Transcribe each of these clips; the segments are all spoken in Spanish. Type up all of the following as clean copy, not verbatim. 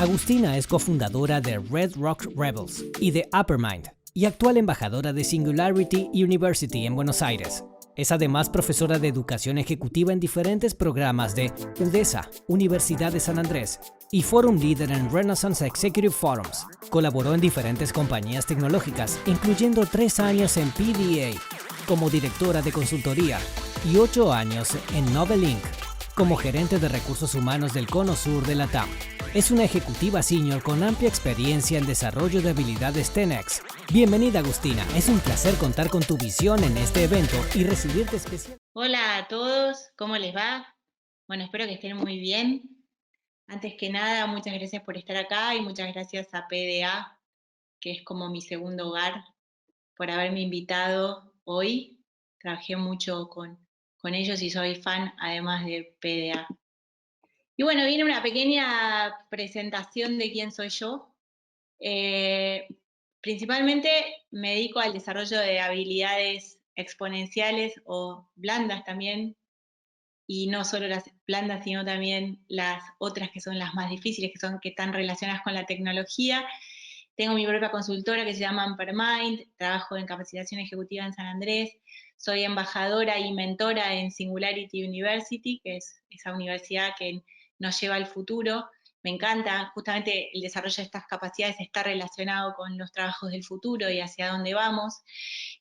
Agustina es cofundadora de Red Rock Rebels y de Uppermind, y actual embajadora de Singularity University en Buenos Aires. Es además profesora de educación ejecutiva en diferentes programas de UDESA, Universidad de San Andrés, y Forum Leader en Renaissance Executive Forums. Colaboró en diferentes compañías tecnológicas, incluyendo 3 años en PDA como directora de consultoría y 8 años en Novel Inc. como gerente de recursos humanos del Cono Sur de la TAM. Es una ejecutiva senior con amplia experiencia en desarrollo de habilidades 10X. Bienvenida, Agustina. Es un placer contar con tu visión en este evento y recibirte especial. Hola a todos, ¿cómo les va? Bueno, espero que estén muy bien. Antes que nada, muchas gracias por estar acá y muchas gracias a PDA, que es como mi segundo hogar, por haberme invitado hoy. Trabajé mucho con ellos y soy fan además de PDA. Y bueno, viene una pequeña presentación de quién soy yo. Principalmente me dedico al desarrollo de habilidades exponenciales o blandas también, y no solo las blandas, sino también las otras que son las más difíciles, que están relacionadas con la tecnología. Tengo mi propia consultora que se llama Uppermind, trabajo en capacitación ejecutiva en San Andrés, soy embajadora y mentora en Singularity University, que es esa universidad que nos lleva al futuro. Me encanta, justamente el desarrollo de estas capacidades está relacionado con los trabajos del futuro y hacia dónde vamos.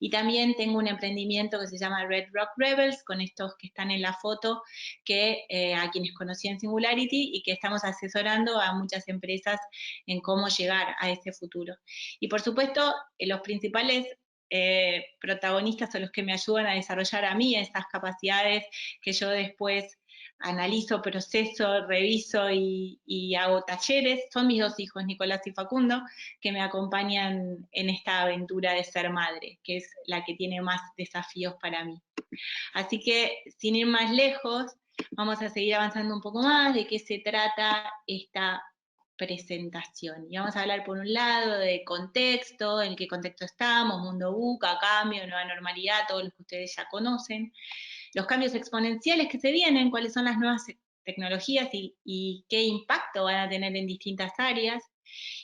Y también tengo un emprendimiento que se llama Red Rock Rebels, con estos que están en la foto, que a quienes conocí en Singularity y que estamos asesorando a muchas empresas en cómo llegar a ese futuro. Y por supuesto, los principales protagonistas son los que me ayudan a desarrollar a mí esas capacidades que yo después analizo, proceso, reviso y hago talleres. Son mis 2 hijos, Nicolás y Facundo, que me acompañan en esta aventura de ser madre, que es la que tiene más desafíos para mí. Así que, sin ir más lejos, vamos a seguir avanzando un poco más de qué se trata esta presentación. Y vamos a hablar por un lado de contexto, en qué contexto estamos, mundo VUCA, cambio, nueva normalidad, todos los que ustedes ya conocen, los cambios exponenciales que se vienen, cuáles son las nuevas tecnologías y qué impacto van a tener en distintas áreas,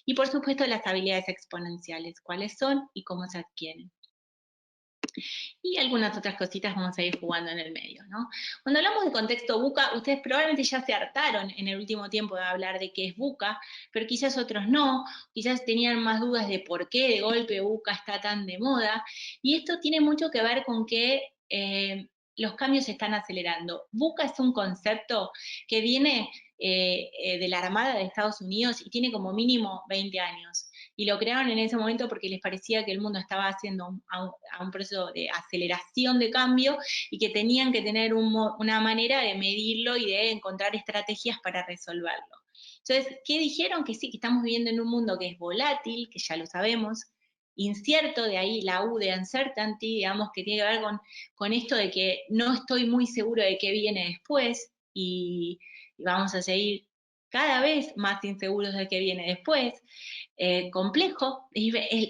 y por supuesto las habilidades exponenciales, cuáles son y cómo se adquieren. Y algunas otras cositas vamos a ir jugando en el medio, ¿no? Cuando hablamos de contexto VUCA, ustedes probablemente ya se hartaron en el último tiempo de hablar de qué es VUCA, pero quizás otros no, quizás tenían más dudas de por qué de golpe VUCA está tan de moda, y esto tiene mucho que ver con que los cambios se están acelerando. VUCA es un concepto que viene de la Armada de Estados Unidos y tiene como mínimo 20 años. Y lo crearon en ese momento porque les parecía que el mundo estaba haciendo a un proceso de aceleración de cambio y que tenían que tener una manera de medirlo y de encontrar estrategias para resolverlo. Entonces, ¿qué dijeron? Que sí, que estamos viviendo en un mundo que es volátil, que ya lo sabemos, incierto, de ahí la U de uncertainty, digamos, que tiene que ver con esto de que no estoy muy seguro de qué viene después y vamos a seguir cada vez más inseguros de qué viene después. Complejo,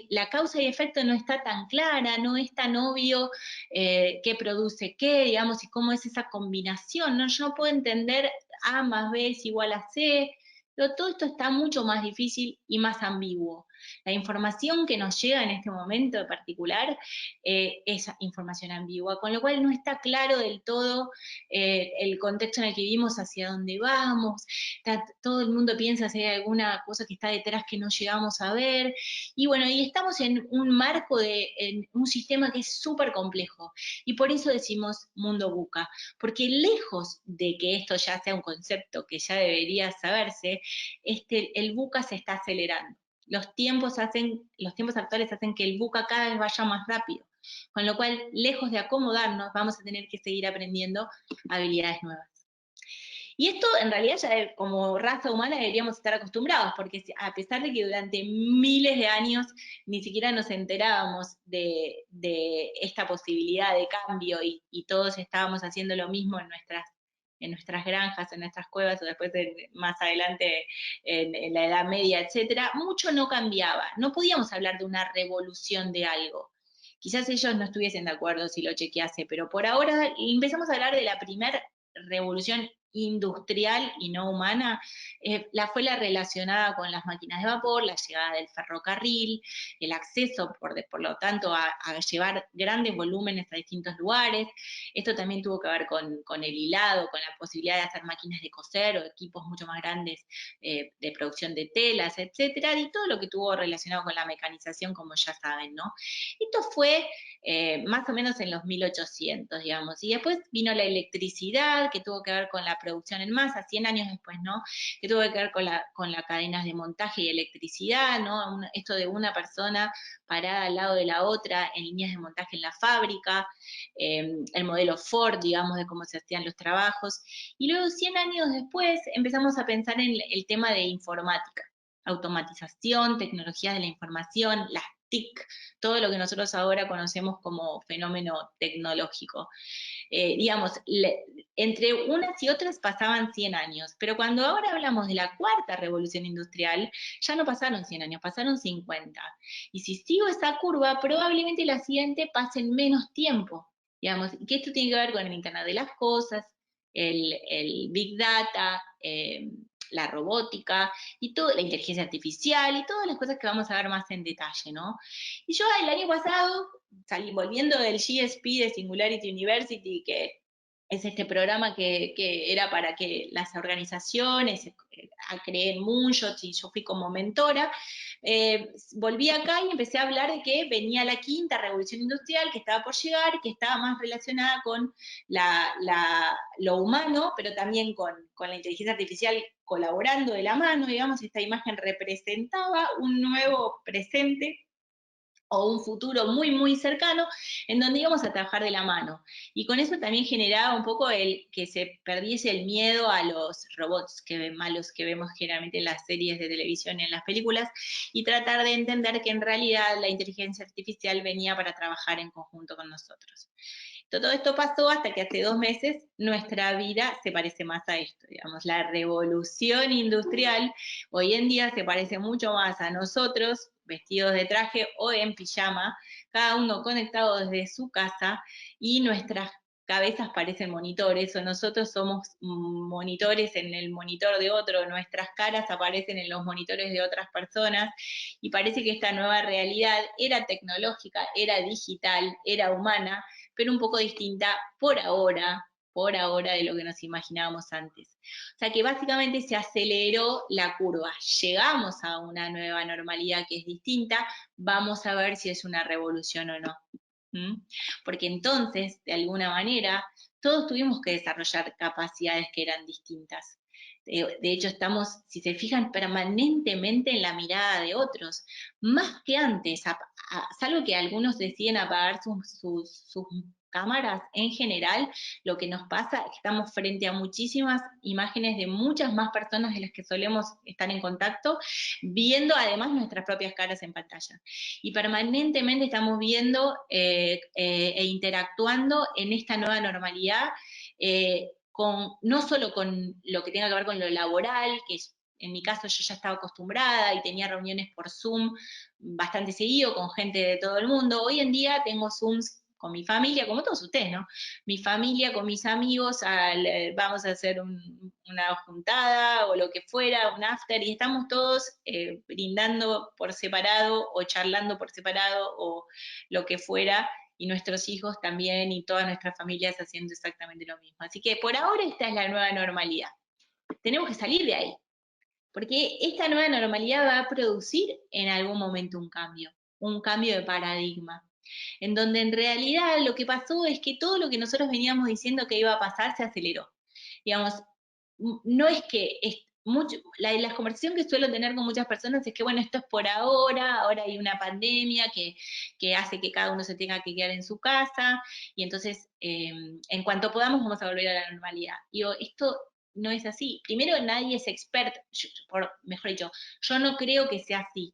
la causa y efecto no está tan clara, no es tan obvio qué produce qué, digamos, y cómo es esa combinación, ¿no? Yo no puedo entender A más B es igual a C, pero todo esto está mucho más difícil y más ambiguo. La información que nos llega en este momento en particular es información ambigua, con lo cual no está claro del todo el contexto en el que vivimos, hacia dónde vamos, todo el mundo piensa si hay alguna cosa que está detrás que no llegamos a ver, y bueno, y estamos en un marco en un sistema que es súper complejo, y por eso decimos mundo VUCA, porque lejos de que esto ya sea un concepto que ya debería saberse, el VUCA se está acelerando. Los tiempos actuales hacen que el VUCA cada vez vaya más rápido, con lo cual, lejos de acomodarnos, vamos a tener que seguir aprendiendo habilidades nuevas. Y esto en realidad ya como raza humana deberíamos estar acostumbrados, porque a pesar de que durante miles de años ni siquiera nos enterábamos de esta posibilidad de cambio y todos estábamos haciendo lo mismo en nuestras granjas, en nuestras cuevas, o después más adelante en la Edad Media, etcétera, mucho no cambiaba. No podíamos hablar de una revolución de algo. Quizás ellos no estuviesen de acuerdo si lo chequease, pero por ahora empezamos a hablar de la primera revolución industrial y no humana, fue la relacionada con las máquinas de vapor, la llegada del ferrocarril, el acceso, por lo tanto, a llevar grandes volúmenes a distintos lugares. Esto también tuvo que ver con el hilado, con la posibilidad de hacer máquinas de coser o equipos mucho más grandes de producción de telas, etcétera, y todo lo que tuvo relacionado con la mecanización, como ya saben, ¿no? Esto fue más o menos en los 1800, digamos, y después vino la electricidad, que tuvo que ver con la producción en masa, 100 años después, ¿no? Que tuvo que ver con las cadenas de montaje y electricidad, ¿no? Esto de una persona parada al lado de la otra en líneas de montaje en la fábrica, el modelo Ford, digamos, de cómo se hacían los trabajos, y luego 100 años después empezamos a pensar en el tema de informática, automatización, tecnologías de la información, las TIC, todo lo que nosotros ahora conocemos como fenómeno tecnológico. Digamos, entre unas y otras pasaban 100 años, pero cuando ahora hablamos de la cuarta revolución industrial, ya no pasaron 100 años, pasaron 50. Y si sigo esa curva, probablemente la siguiente pase en menos tiempo, digamos, que esto tiene que ver con el Internet de las Cosas, el Big Data, la robótica y toda la inteligencia artificial y todas las cosas que vamos a ver más en detalle, ¿no? Y yo el año pasado, volviendo del GSP de Singularity University, que es este programa que era para que las organizaciones creen moonshots y yo fui como mentora, volví acá y empecé a hablar de que venía la quinta revolución industrial que estaba por llegar, que estaba más relacionada con lo humano, pero también con la inteligencia artificial colaborando de la mano, digamos, esta imagen representaba un nuevo presente o un futuro muy, muy cercano, en donde íbamos a trabajar de la mano. Y con eso también generaba un poco el que se perdiese el miedo a los robots malos que vemos generalmente en las series de televisión y en las películas, y tratar de entender que en realidad la inteligencia artificial venía para trabajar en conjunto con nosotros. Todo esto pasó hasta que hace 2 meses nuestra vida se parece más a esto, digamos, la revolución industrial hoy en día se parece mucho más a nosotros, vestidos de traje o en pijama, cada uno conectado desde su casa y nuestras cabezas parecen monitores o nosotros somos monitores en el monitor de otro, nuestras caras aparecen en los monitores de otras personas y parece que esta nueva realidad era tecnológica, era digital, era humana, pero un poco distinta por ahora de lo que nos imaginábamos antes. O sea que básicamente se aceleró la curva, llegamos a una nueva normalidad que es distinta, vamos a ver si es una revolución o no. ¿Mm? Porque entonces, de alguna manera, todos tuvimos que desarrollar capacidades que eran distintas. De hecho, estamos, si se fijan, permanentemente en la mirada de otros, más que antes, salvo que algunos deciden apagar sus cámaras, en general, lo que nos pasa es que estamos frente a muchísimas imágenes de muchas más personas de las que solemos estar en contacto, viendo además nuestras propias caras en pantalla. Y permanentemente estamos viendo e interactuando en esta nueva normalidad, no solo con lo que tenga que ver con lo laboral, que es, en mi caso yo ya estaba acostumbrada y tenía reuniones por Zoom bastante seguido con gente de todo el mundo. Hoy en día tengo Zooms con mi familia, como todos ustedes, ¿no? Mi familia, con mis amigos, vamos a hacer una juntada o lo que fuera, un after, y estamos todos brindando por separado o charlando por separado o lo que fuera, y nuestros hijos también y todas nuestras familias haciendo exactamente lo mismo. Así que por ahora esta es la nueva normalidad. Tenemos que salir de ahí, porque esta nueva normalidad va a producir en algún momento un cambio de paradigma, en donde en realidad lo que pasó es que todo lo que nosotros veníamos diciendo que iba a pasar se aceleró. Digamos, no es que la conversación que suelo tener con muchas personas es que, bueno, esto es por ahora hay una pandemia que hace que cada uno se tenga que quedar en su casa, y entonces, en cuanto podamos, vamos a volver a la normalidad. Digo, esto no es así. Primero, nadie es experto, mejor dicho, yo no creo que sea así.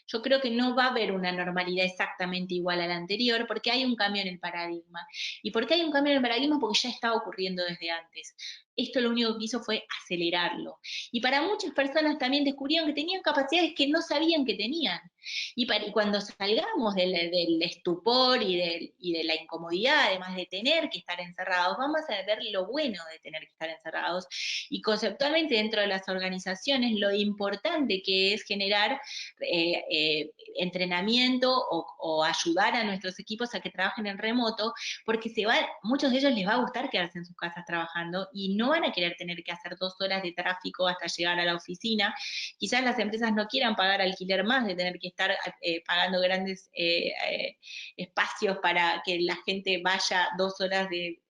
Yo creo que no va a haber una normalidad exactamente igual a la anterior porque hay un cambio en el paradigma. ¿Y por qué hay un cambio en el paradigma? Porque ya estaba ocurriendo desde antes. esto lo único que hizo fue acelerarlo. Y para muchas personas también descubrieron que tenían capacidades que no sabían que tenían. Y cuando salgamos del estupor y de la incomodidad, además de tener que estar encerrados, vamos a ver lo bueno de tener que estar encerrados. Y conceptualmente dentro de las organizaciones, lo importante que es generar entrenamiento o ayudar a nuestros equipos a que trabajen en remoto, porque muchos de ellos les va a gustar quedarse en sus casas trabajando y no van a querer tener que hacer 2 horas de tráfico hasta llegar a la oficina. Quizás las empresas no quieran pagar alquiler más de tener que estar pagando grandes espacios para que la gente vaya 2 horas de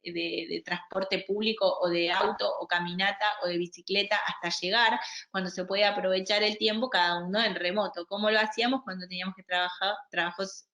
transporte público o de auto o caminata o de bicicleta hasta llegar, cuando se puede aprovechar el tiempo cada uno en remoto, como lo hacíamos cuando teníamos que trabajar trabajos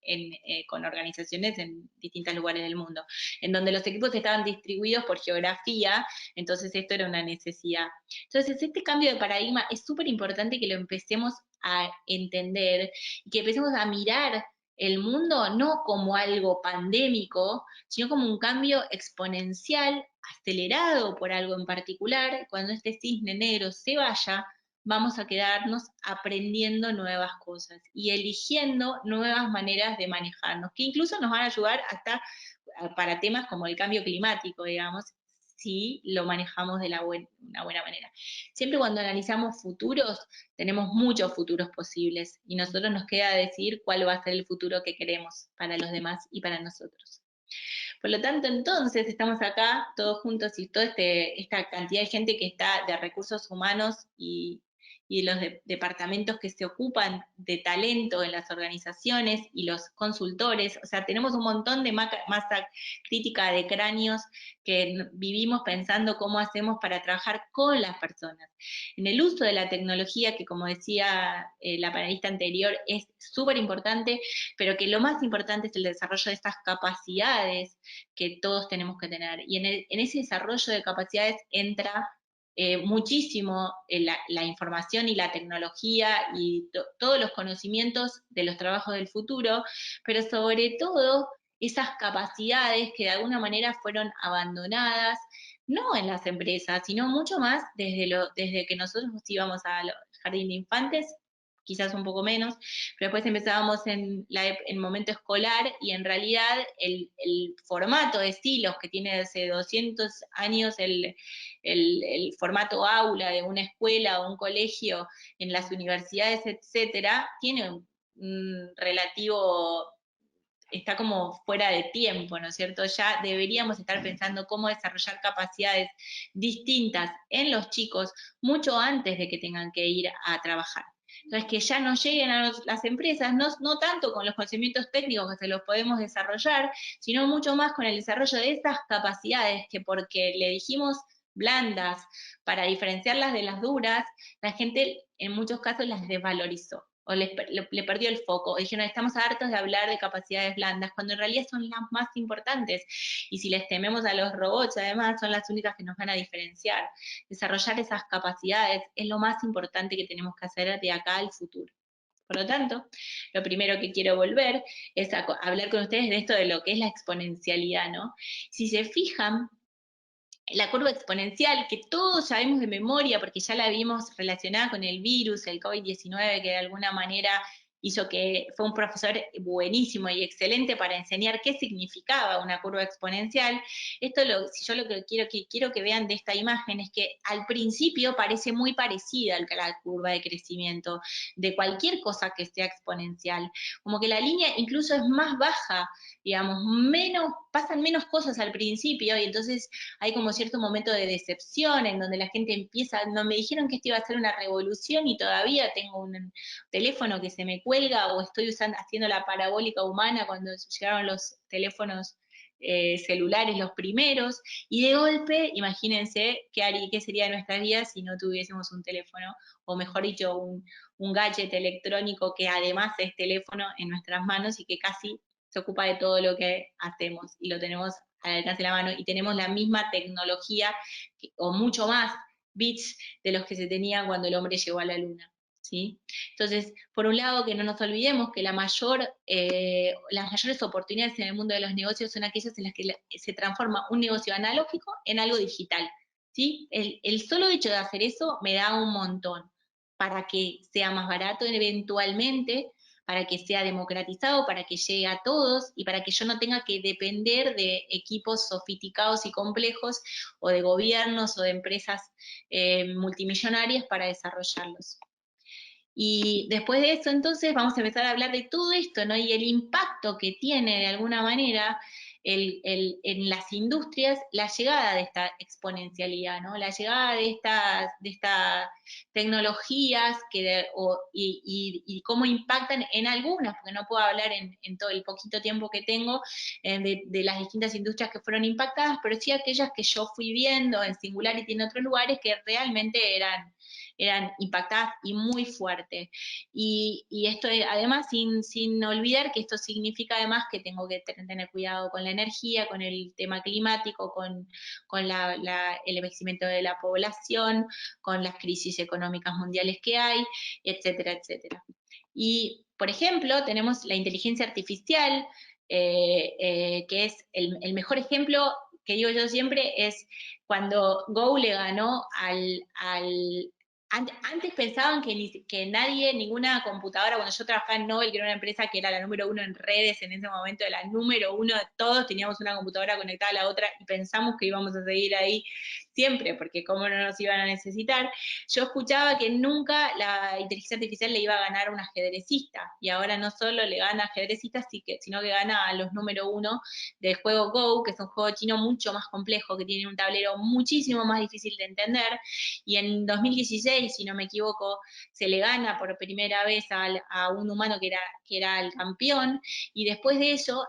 con organizaciones en distintos lugares del mundo, en donde los equipos estaban distribuidos por geografía, entonces esto era una necesidad. Entonces este cambio de paradigma es súper importante que lo empecemos a entender y que empecemos a mirar el mundo no como algo pandémico, sino como un cambio exponencial, acelerado por algo en particular. Cuando este cisne negro se vaya, vamos a quedarnos aprendiendo nuevas cosas y eligiendo nuevas maneras de manejarnos, que incluso nos van a ayudar hasta para temas como el cambio climático, digamos, si lo manejamos de una buena manera. Siempre cuando analizamos futuros, tenemos muchos futuros posibles y nosotros nos queda decidir cuál va a ser el futuro que queremos para los demás y para nosotros. Por lo tanto, entonces, estamos acá todos juntos y toda esta cantidad de gente que está de recursos humanos y los departamentos que se ocupan de talento en las organizaciones y los consultores, o sea, tenemos un montón de masa crítica de cráneos que vivimos pensando cómo hacemos para trabajar con las personas. En el uso de la tecnología, que como decía la panelista anterior, es súper importante, pero que lo más importante es el desarrollo de estas capacidades que todos tenemos que tener. Y en ese desarrollo de capacidades entra muchísimo la información y la tecnología y todos los conocimientos de los trabajos del futuro, pero sobre todo esas capacidades que de alguna manera fueron abandonadas, no en las empresas, sino mucho más desde que nosotros íbamos al jardín de infantes, quizás un poco menos, pero después empezábamos en el momento escolar y en realidad el formato de estilos que tiene hace 200 años el formato aula de una escuela o un colegio en las universidades, etcétera, tiene un relativo, está como fuera de tiempo, ¿no es cierto? Ya deberíamos estar pensando cómo desarrollar capacidades distintas en los chicos mucho antes de que tengan que ir a trabajar. Entonces, que ya no lleguen a las empresas, no tanto con los conocimientos técnicos que se los podemos desarrollar, sino mucho más con el desarrollo de esas capacidades que porque le dijimos blandas para diferenciarlas de las duras, la gente en muchos casos las desvalorizó o le perdió el foco, o dijeron, estamos hartos de hablar de capacidades blandas, cuando en realidad son las más importantes, y si les tememos a los robots, además, son las únicas que nos van a diferenciar. Desarrollar esas capacidades es lo más importante que tenemos que hacer de acá al futuro. Por lo tanto, lo primero que quiero volver es a hablar con ustedes de esto de lo que es la exponencialidad, ¿no? Si se fijan, la curva exponencial, que todos sabemos de memoria, porque ya la vimos relacionada con el virus, el COVID-19, que de alguna manera hizo que fue un profesor buenísimo y excelente para enseñar qué significaba una curva exponencial. Si yo lo que quiero que vean de esta imagen es que al principio parece muy parecida a la curva de crecimiento de cualquier cosa que sea exponencial, como que la línea incluso es más baja, digamos, pasan menos cosas al principio y entonces hay como cierto momento de decepción en donde la gente empieza, no me dijeron que esto iba a ser una revolución y todavía tengo un teléfono que se me cuelga o estoy haciendo la parabólica humana cuando llegaron los teléfonos celulares los primeros, y de golpe, imagínense qué sería de nuestras vidas si no tuviésemos un teléfono, o mejor dicho, un gadget electrónico que además es teléfono en nuestras manos y que casi se ocupa de todo lo que hacemos y lo tenemos al alcance de la mano y tenemos la misma tecnología o mucho más bits de los que se tenían cuando el hombre llegó a la luna. ¿Sí? Entonces, por un lado, que no nos olvidemos que las mayores oportunidades en el mundo de los negocios son aquellas en las que se transforma un negocio analógico en algo digital. ¿sí? El solo hecho de hacer eso me da un montón para que sea más barato eventualmente, para que sea democratizado, para que llegue a todos y para que yo no tenga que depender de equipos sofisticados y complejos o de gobiernos o de empresas multimillonarias para desarrollarlos. Y después de eso, entonces, vamos a empezar a hablar de todo esto, ¿no? Y el impacto que tiene, de alguna manera, en las industrias, la llegada de esta exponencialidad, ¿no? La llegada de estas tecnologías y cómo impactan en algunas, porque no puedo hablar en todo el poquito tiempo que tengo de las distintas industrias que fueron impactadas, pero sí aquellas que yo fui viendo en Singularity y en otros lugares que realmente eran impactadas y muy fuertes. Y esto además sin olvidar que esto significa además que tengo que tener cuidado con la energía, con el tema climático, con el envejecimiento de la población, con las crisis económicas mundiales que hay, etcétera, etcétera. Y, por ejemplo, tenemos la inteligencia artificial, que es el mejor ejemplo que digo yo siempre, es cuando Go le ganó antes pensaban que nadie, ninguna computadora, cuando yo trabajaba en Nobel, que era una empresa que era la número uno en redes en ese momento, la número uno de todos, teníamos una computadora conectada a la otra y pensamos que íbamos a seguir ahí siempre, porque cómo no nos iban a necesitar. Yo escuchaba que nunca la inteligencia artificial le iba a ganar a un ajedrecista, y ahora no solo le gana a ajedrecistas, sino que gana a los número uno del juego Go, que es un juego chino mucho más complejo, que tiene un tablero muchísimo más difícil de entender, y en 2016, si no me equivoco, se le gana por primera vez a un humano que era el campeón, y después de eso,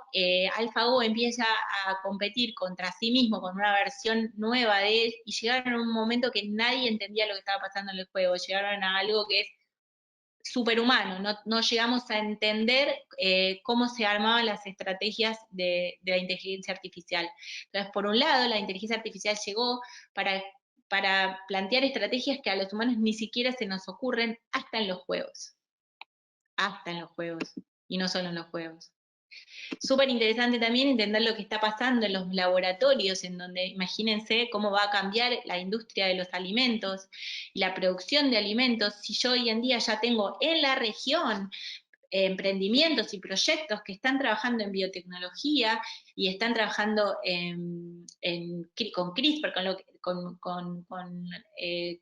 AlphaGo empieza a competir contra sí mismo con una versión nueva de él, y llegaron a un momento que nadie entendía lo que estaba pasando en el juego, llegaron a algo que es superhumano, no llegamos a entender cómo se armaban las estrategias de la inteligencia artificial. Entonces, por un lado, la inteligencia artificial llegó para plantear estrategias que a los humanos ni siquiera se nos ocurren hasta en los juegos. Hasta en los juegos. Y no solo en los juegos. Súper interesante también entender lo que está pasando en los laboratorios, en donde imagínense cómo va a cambiar la industria de los alimentos y la producción de alimentos si yo hoy en día ya tengo en la región emprendimientos y proyectos que están trabajando en biotecnología y están trabajando con CRISPR, con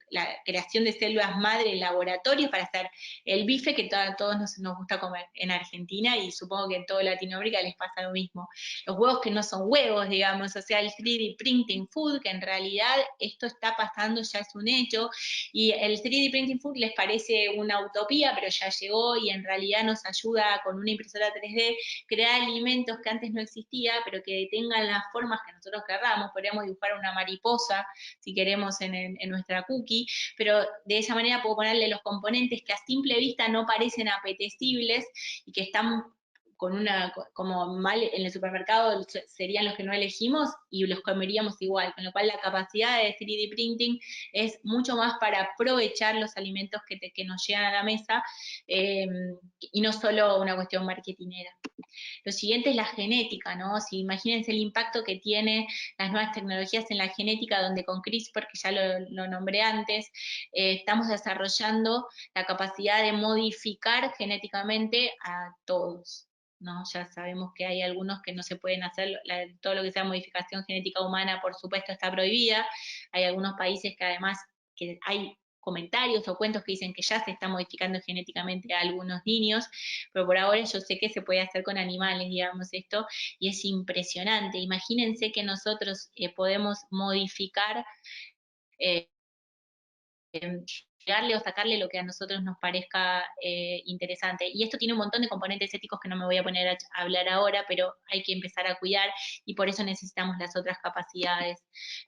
la creación de células madre en laboratorio para hacer el bife que a todos nos gusta comer en Argentina, y supongo que en toda Latinoamérica les pasa lo mismo. Los huevos que no son huevos, digamos, o sea, el 3D printing food, que en realidad esto está pasando, ya es un hecho, y el 3D printing food les parece una utopía, pero ya llegó y en realidad nos ayuda con una impresora 3D crear alimentos que antes no existía, pero que tengan las formas que nosotros querramos. Podríamos dibujar una mariposa, si queremos, en nuestra cookie, pero de esa manera puedo ponerle los componentes que a simple vista no parecen apetecibles y que están como mal en el supermercado, serían los que no elegimos y los comeríamos igual, con lo cual la capacidad de 3D printing es mucho más para aprovechar los alimentos que nos llegan a la mesa, y no solo una cuestión marketinera. Lo siguiente es la genética, ¿no? Si imagínense el impacto que tiene las nuevas tecnologías en la genética, donde con CRISPR, que ya lo nombré antes, estamos desarrollando la capacidad de modificar genéticamente a todos. ¿No? Ya sabemos que hay algunos que no se pueden hacer, todo lo que sea modificación genética humana, por supuesto, está prohibida. Hay algunos países que además que hay comentarios o cuentos que dicen que ya se está modificando genéticamente a algunos niños, pero por ahora yo sé que se puede hacer con animales, digamos, esto, y es impresionante. Imagínense que nosotros podemos modificar eh, llegarle o sacarle lo que a nosotros nos parezca interesante. Y esto tiene un montón de componentes éticos que no me voy a poner a hablar ahora, pero hay que empezar a cuidar y por eso necesitamos las otras capacidades.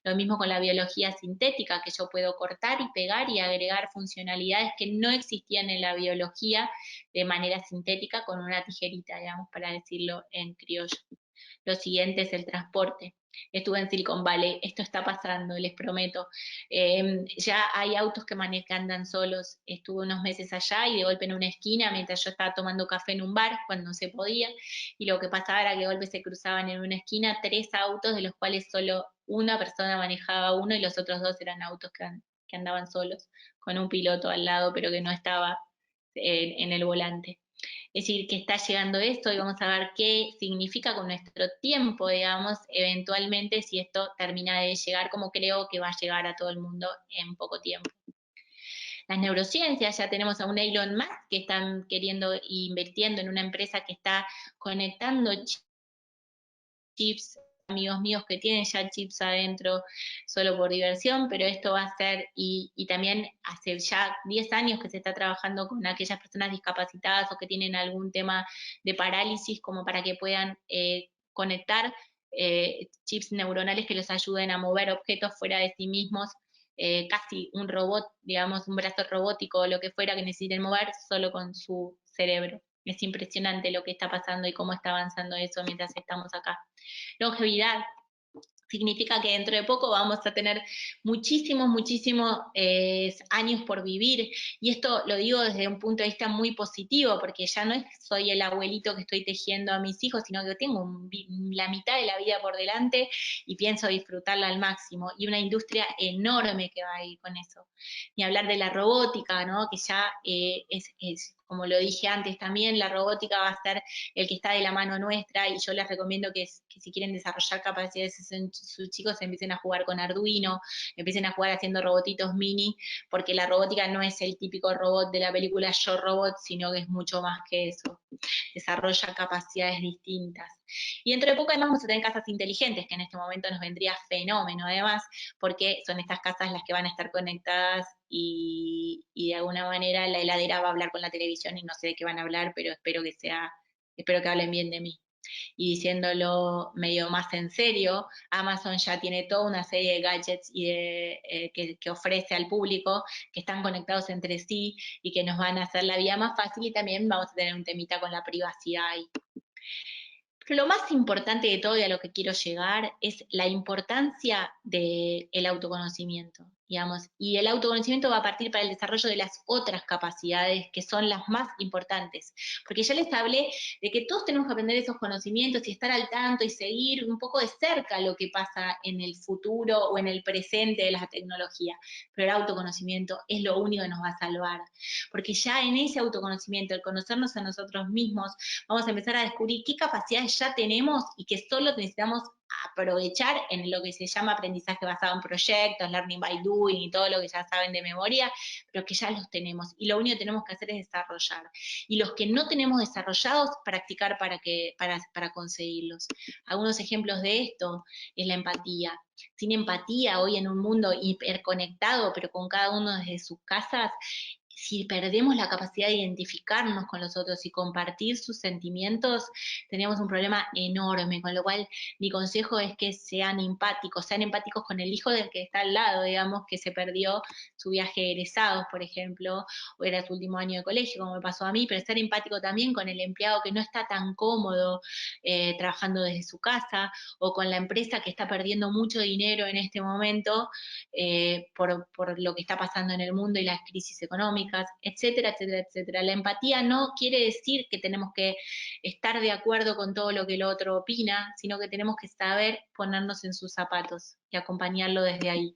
Lo mismo con la biología sintética, que yo puedo cortar y pegar y agregar funcionalidades que no existían en la biología de manera sintética con una tijerita, digamos, para decirlo en criollo. Lo siguiente es el transporte. Estuve en Silicon Valley, esto está pasando, les prometo. Ya hay autos que andan solos. Estuve unos meses allá y de golpe en una esquina, mientras yo estaba tomando café en un bar, cuando no se podía, y lo que pasaba era que de golpe se cruzaban en una esquina 3 autos, de los cuales solo una persona manejaba uno y los otros dos eran autos que andaban solos, con un piloto al lado, pero que no estaba en el volante. Es decir, que está llegando esto y vamos a ver qué significa con nuestro tiempo, digamos, eventualmente si esto termina de llegar, como creo que va a llegar a todo el mundo en poco tiempo. Las neurociencias, ya tenemos a un Elon Musk que están queriendo e invirtiendo en una empresa que está conectando chips, amigos míos que tienen ya chips adentro solo por diversión, pero esto va a ser, y también hace ya 10 años que se está trabajando con aquellas personas discapacitadas o que tienen algún tema de parálisis como para que puedan conectar chips neuronales que los ayuden a mover objetos fuera de sí mismos, casi un robot, digamos, un brazo robótico o lo que fuera que necesiten mover solo con su cerebro. Es impresionante lo que está pasando y cómo está avanzando eso mientras estamos acá. Longevidad. Significa que dentro de poco vamos a tener muchísimos, muchísimos años por vivir. Y esto lo digo desde un punto de vista muy positivo, porque ya no es soy el abuelito que estoy tejiendo a mis hijos, sino que tengo la mitad de la vida por delante y pienso disfrutarla al máximo. Y una industria enorme que va a ir con eso. Ni hablar de la robótica, ¿no? Que ya como lo dije antes también, la robótica va a ser el que está de la mano nuestra, y yo les recomiendo que si quieren desarrollar capacidades en sus chicos, empiecen a jugar con Arduino, empiecen a jugar haciendo robotitos mini, porque la robótica no es el típico robot de la película Yo Robot, sino que es mucho más que eso, desarrolla capacidades distintas. Y dentro de poco además vamos a tener casas inteligentes, que en este momento nos vendría fenómeno además, porque son estas casas las que van a estar conectadas y de alguna manera la heladera va a hablar con la televisión y no sé de qué van a hablar, pero espero que hablen bien de mí. Y diciéndolo medio más en serio, Amazon ya tiene toda una serie de gadgets que ofrece al público, que están conectados entre sí y que nos van a hacer la vida más fácil, y también vamos a tener un temita con la privacidad ahí. Pero lo más importante de todo y a lo que quiero llegar es la importancia del autoconocimiento, digamos, y el autoconocimiento va a partir para el desarrollo de las otras capacidades que son las más importantes, porque ya les hablé de que todos tenemos que aprender esos conocimientos y estar al tanto y seguir un poco de cerca lo que pasa en el futuro o en el presente de la tecnología, pero el autoconocimiento es lo único que nos va a salvar, porque ya en ese autoconocimiento, el conocernos a nosotros mismos, vamos a empezar a descubrir qué capacidades ya tenemos y que solo necesitamos aprovechar en lo que se llama aprendizaje basado en proyectos, learning by doing y todo lo que ya saben de memoria, pero que ya los tenemos y lo único que tenemos que hacer es desarrollar. Y los que no tenemos desarrollados, practicar para conseguirlos. Algunos ejemplos de esto es la empatía. Sin empatía, hoy en un mundo hiperconectado, pero con cada uno desde sus casas, si perdemos la capacidad de identificarnos con los otros y compartir sus sentimientos, tenemos un problema enorme, con lo cual mi consejo es que sean empáticos con el hijo del que está al lado, digamos, que se perdió su viaje de egresados, por ejemplo, o era su último año de colegio, como me pasó a mí, pero ser empático también con el empleado que no está tan cómodo trabajando desde su casa, o con la empresa que está perdiendo mucho dinero en este momento por lo que está pasando en el mundo y las crisis económicas, etcétera, etcétera, etcétera. La empatía no quiere decir que tenemos que estar de acuerdo con todo lo que el otro opina, sino que tenemos que saber ponernos en sus zapatos y acompañarlo desde ahí.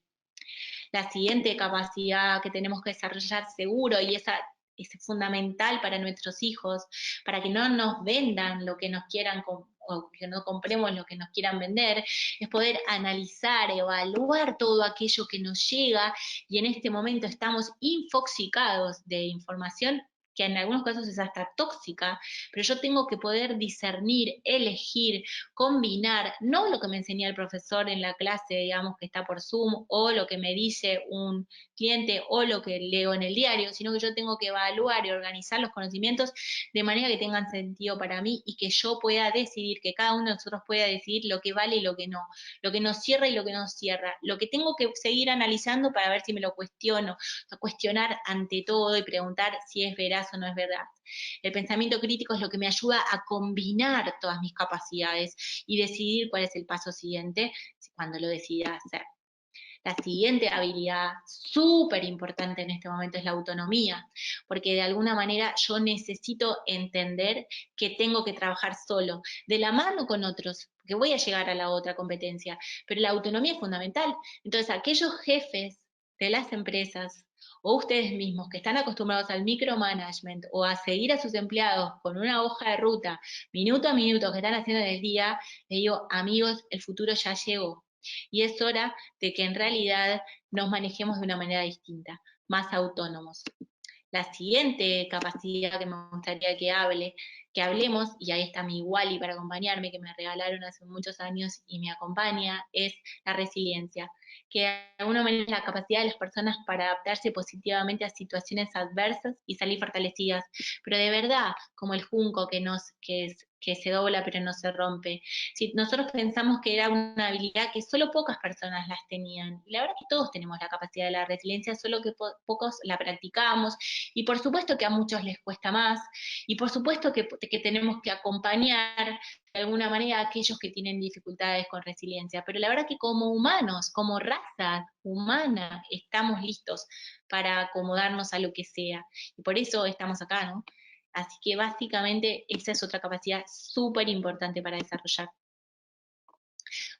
La siguiente capacidad que tenemos que desarrollar seguro, y esa es fundamental para nuestros hijos, para que no nos vendan lo que nos quieran o que no compremos lo que nos quieran vender, es poder analizar, evaluar todo aquello que nos llega, y en este momento estamos infoxicados de información que en algunos casos es hasta tóxica, pero yo tengo que poder discernir, elegir, combinar, no lo que me enseñó el profesor en la clase, digamos, que está por Zoom, o lo que me dice un cliente, o lo que leo en el diario, sino que yo tengo que evaluar y organizar los conocimientos de manera que tengan sentido para mí y que yo pueda decidir, que cada uno de nosotros pueda decidir lo que vale y lo que no, lo que nos cierra y lo que no cierra, lo que tengo que seguir analizando para ver si me lo cuestiono, o sea, cuestionar ante todo y preguntar si es veraz o no es verdad. El pensamiento crítico es lo que me ayuda a combinar todas mis capacidades y decidir cuál es el paso siguiente cuando lo decida hacer. La siguiente habilidad súper importante en este momento es la autonomía, porque de alguna manera yo necesito entender que tengo que trabajar solo, de la mano con otros, porque voy a llegar a la otra competencia, pero la autonomía es fundamental. Entonces, aquellos jefes de las empresas o ustedes mismos que están acostumbrados al micromanagement o a seguir a sus empleados con una hoja de ruta, minuto a minuto, que están haciendo en el día, les digo, amigos, el futuro ya llegó. Y es hora de que en realidad nos manejemos de una manera distinta, más autónomos. La siguiente capacidad que me gustaría que hablemos, y ahí está mi Wally para acompañarme, que me regalaron hace muchos años y me acompaña, es la resiliencia, que de alguna manera es la capacidad de las personas para adaptarse positivamente a situaciones adversas y salir fortalecidas, pero de verdad, como el junco que se dobla pero no se rompe. Si nosotros pensamos que era una habilidad que solo pocas personas las tenían, y la verdad que todos tenemos la capacidad de la resiliencia, solo que pocos la practicamos, y por supuesto que a muchos les cuesta más, y por supuesto que tenemos que acompañar de alguna manera a aquellos que tienen dificultades con resiliencia, pero la verdad que como humanos, como raza humana, estamos listos para acomodarnos a lo que sea, y por eso estamos acá, ¿no? Así que básicamente esa es otra capacidad súper importante para desarrollar.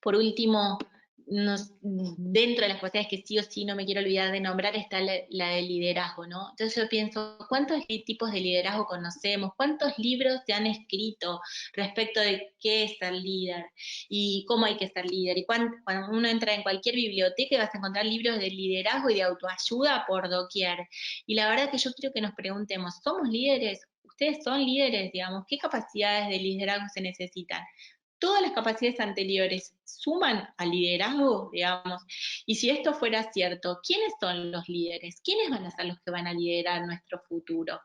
Por último, dentro de las capacidades que sí o sí no me quiero olvidar de nombrar está la del liderazgo, ¿no? Entonces yo pienso, ¿cuántos tipos de liderazgo conocemos? ¿Cuántos libros se han escrito respecto de qué es ser líder y cómo hay que ser líder? Y cuando uno entra en cualquier biblioteca vas a encontrar libros de liderazgo y de autoayuda por doquier. Y la verdad que yo quiero que nos preguntemos, ¿somos líderes? ¿Ustedes son líderes, digamos? ¿Qué capacidades de liderazgo se necesitan? Todas las capacidades anteriores suman al liderazgo, digamos, y si esto fuera cierto, ¿quiénes son los líderes? ¿Quiénes van a ser los que van a liderar nuestro futuro?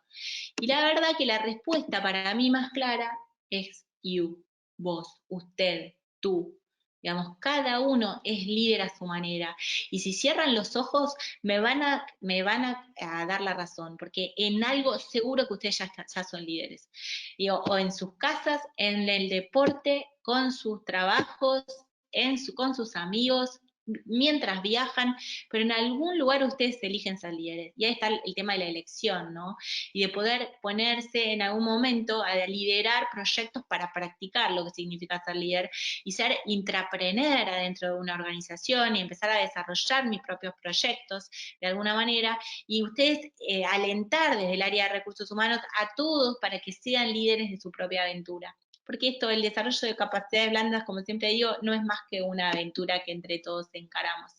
Y la verdad que la respuesta para mí más clara es you, vos, usted, tú. Digamos, cada uno es líder a su manera. Y si cierran los ojos, me van a dar la razón, porque en algo seguro que ustedes ya son líderes. Digo, o en sus casas, en el deporte, con sus trabajos, con sus amigos, mientras viajan, pero en algún lugar ustedes eligen ser líderes. Y ahí está el tema de la elección, ¿no? Y de poder ponerse en algún momento a liderar proyectos para practicar lo que significa ser líder y ser intrapreneur dentro de una organización y empezar a desarrollar mis propios proyectos de alguna manera, y ustedes alentar desde el área de recursos humanos a todos para que sean líderes de su propia aventura. Porque esto, el desarrollo de capacidades blandas, como siempre digo, no es más que una aventura que entre todos encaramos.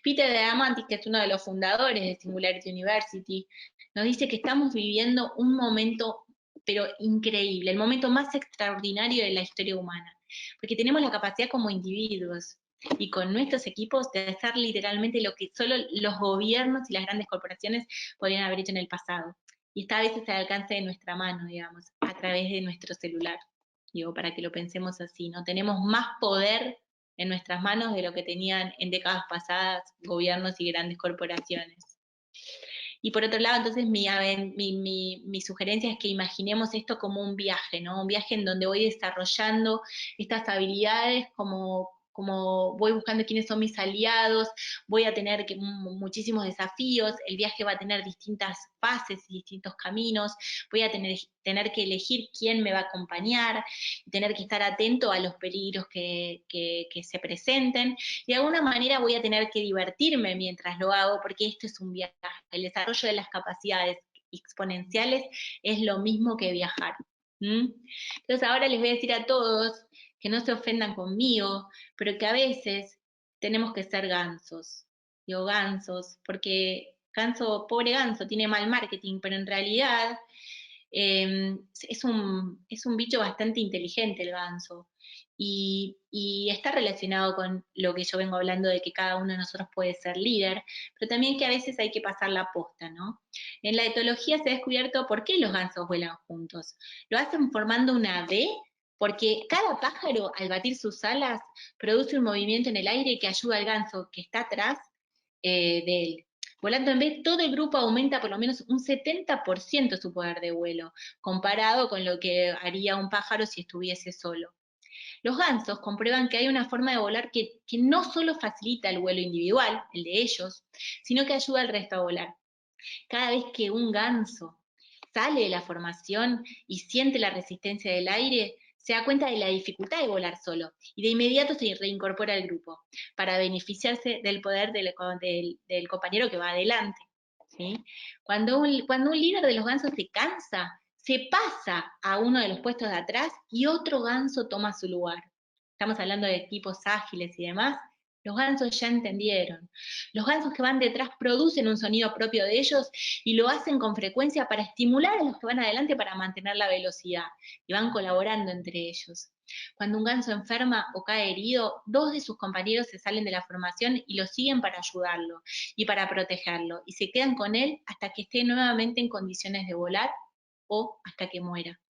Peter Diamandis, que es uno de los fundadores de Singularity University, nos dice que estamos viviendo un momento, pero increíble, el momento más extraordinario de la historia humana, porque tenemos la capacidad como individuos y con nuestros equipos de hacer literalmente lo que solo los gobiernos y las grandes corporaciones podrían haber hecho en el pasado. Y está a veces al alcance de nuestra mano, digamos, a través de nuestro celular. Digo, para que lo pensemos así, ¿no? Tenemos más poder en nuestras manos de lo que tenían en décadas pasadas gobiernos y grandes corporaciones. Y por otro lado, entonces mi sugerencia es que imaginemos esto como un viaje, ¿no? Un viaje en donde voy desarrollando estas habilidades como voy buscando quiénes son mis aliados, voy a tener muchísimos desafíos, el viaje va a tener distintas fases y distintos caminos, voy a tener que elegir quién me va a acompañar, tener que estar atento a los peligros que se presenten, y de alguna manera voy a tener que divertirme mientras lo hago, porque esto es un viaje. El desarrollo de las capacidades exponenciales es lo mismo que viajar. Entonces ahora les voy a decir a todos que no se ofendan conmigo, pero que a veces tenemos que ser gansos. Digo gansos, porque pobre ganso, tiene mal marketing, pero en realidad es un bicho bastante inteligente el ganso. Y está relacionado con lo que yo vengo hablando de que cada uno de nosotros puede ser líder, pero también que a veces hay que pasar la posta, ¿no? En la etología se ha descubierto por qué los gansos vuelan juntos. Lo hacen formando una V, porque cada pájaro al batir sus alas produce un movimiento en el aire que ayuda al ganso que está atrás de él. Volando en vez, todo el grupo aumenta por lo menos un 70% su poder de vuelo, comparado con lo que haría un pájaro si estuviese solo. Los gansos comprueban que hay una forma de volar que no solo facilita el vuelo individual, el de ellos, sino que ayuda al resto a volar. Cada vez que un ganso sale de la formación y siente la resistencia del aire, se da cuenta de la dificultad de volar solo y de inmediato se reincorpora al grupo para beneficiarse del poder del compañero que va adelante. ¿Sí? Cuando un líder de los gansos se cansa, se pasa a uno de los puestos de atrás y otro ganso toma su lugar. Estamos hablando de equipos ágiles y demás. Los gansos ya entendieron. Los gansos que van detrás producen un sonido propio de ellos y lo hacen con frecuencia para estimular a los que van adelante para mantener la velocidad y van colaborando entre ellos. Cuando un ganso enferma o cae herido, dos de sus compañeros se salen de la formación y lo siguen para ayudarlo y para protegerlo y se quedan con él hasta que esté nuevamente en condiciones de volar o hasta que muera.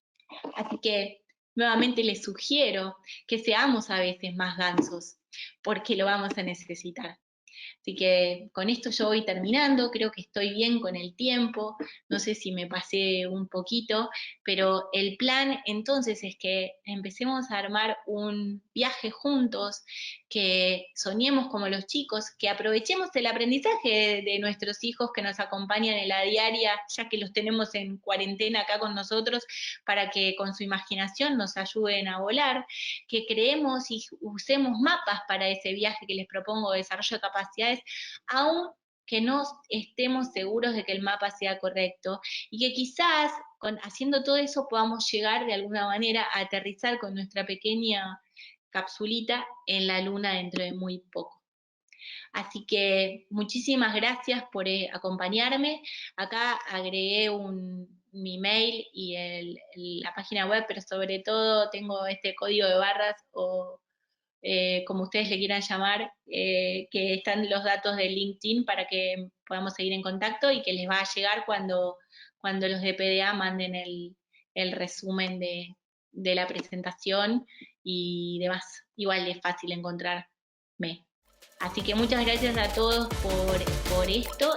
Así que nuevamente les sugiero que seamos a veces más gansos, porque lo vamos a necesitar. Así que con esto yo voy terminando, creo que estoy bien con el tiempo, no sé si me pasé un poquito, pero el plan entonces es que empecemos a armar un viaje juntos, que soñemos como los chicos, que aprovechemos el aprendizaje de nuestros hijos que nos acompañan en la diaria, ya que los tenemos en cuarentena acá con nosotros, para que con su imaginación nos ayuden a volar, que creemos y usemos mapas para ese viaje que les propongo de desarrollo de capacidades, aún que no estemos seguros de que el mapa sea correcto y que quizás haciendo todo eso podamos llegar de alguna manera a aterrizar con nuestra pequeña capsulita en la luna dentro de muy poco. Así que muchísimas gracias por acompañarme. Acá agregué mi mail y la página web, pero sobre todo tengo este código de barras o como ustedes le quieran llamar, que están los datos de LinkedIn para que podamos seguir en contacto y que les va a llegar cuando los de PDA manden el resumen de la presentación y demás. Igual es fácil encontrarme. Así que muchas gracias a todos por esto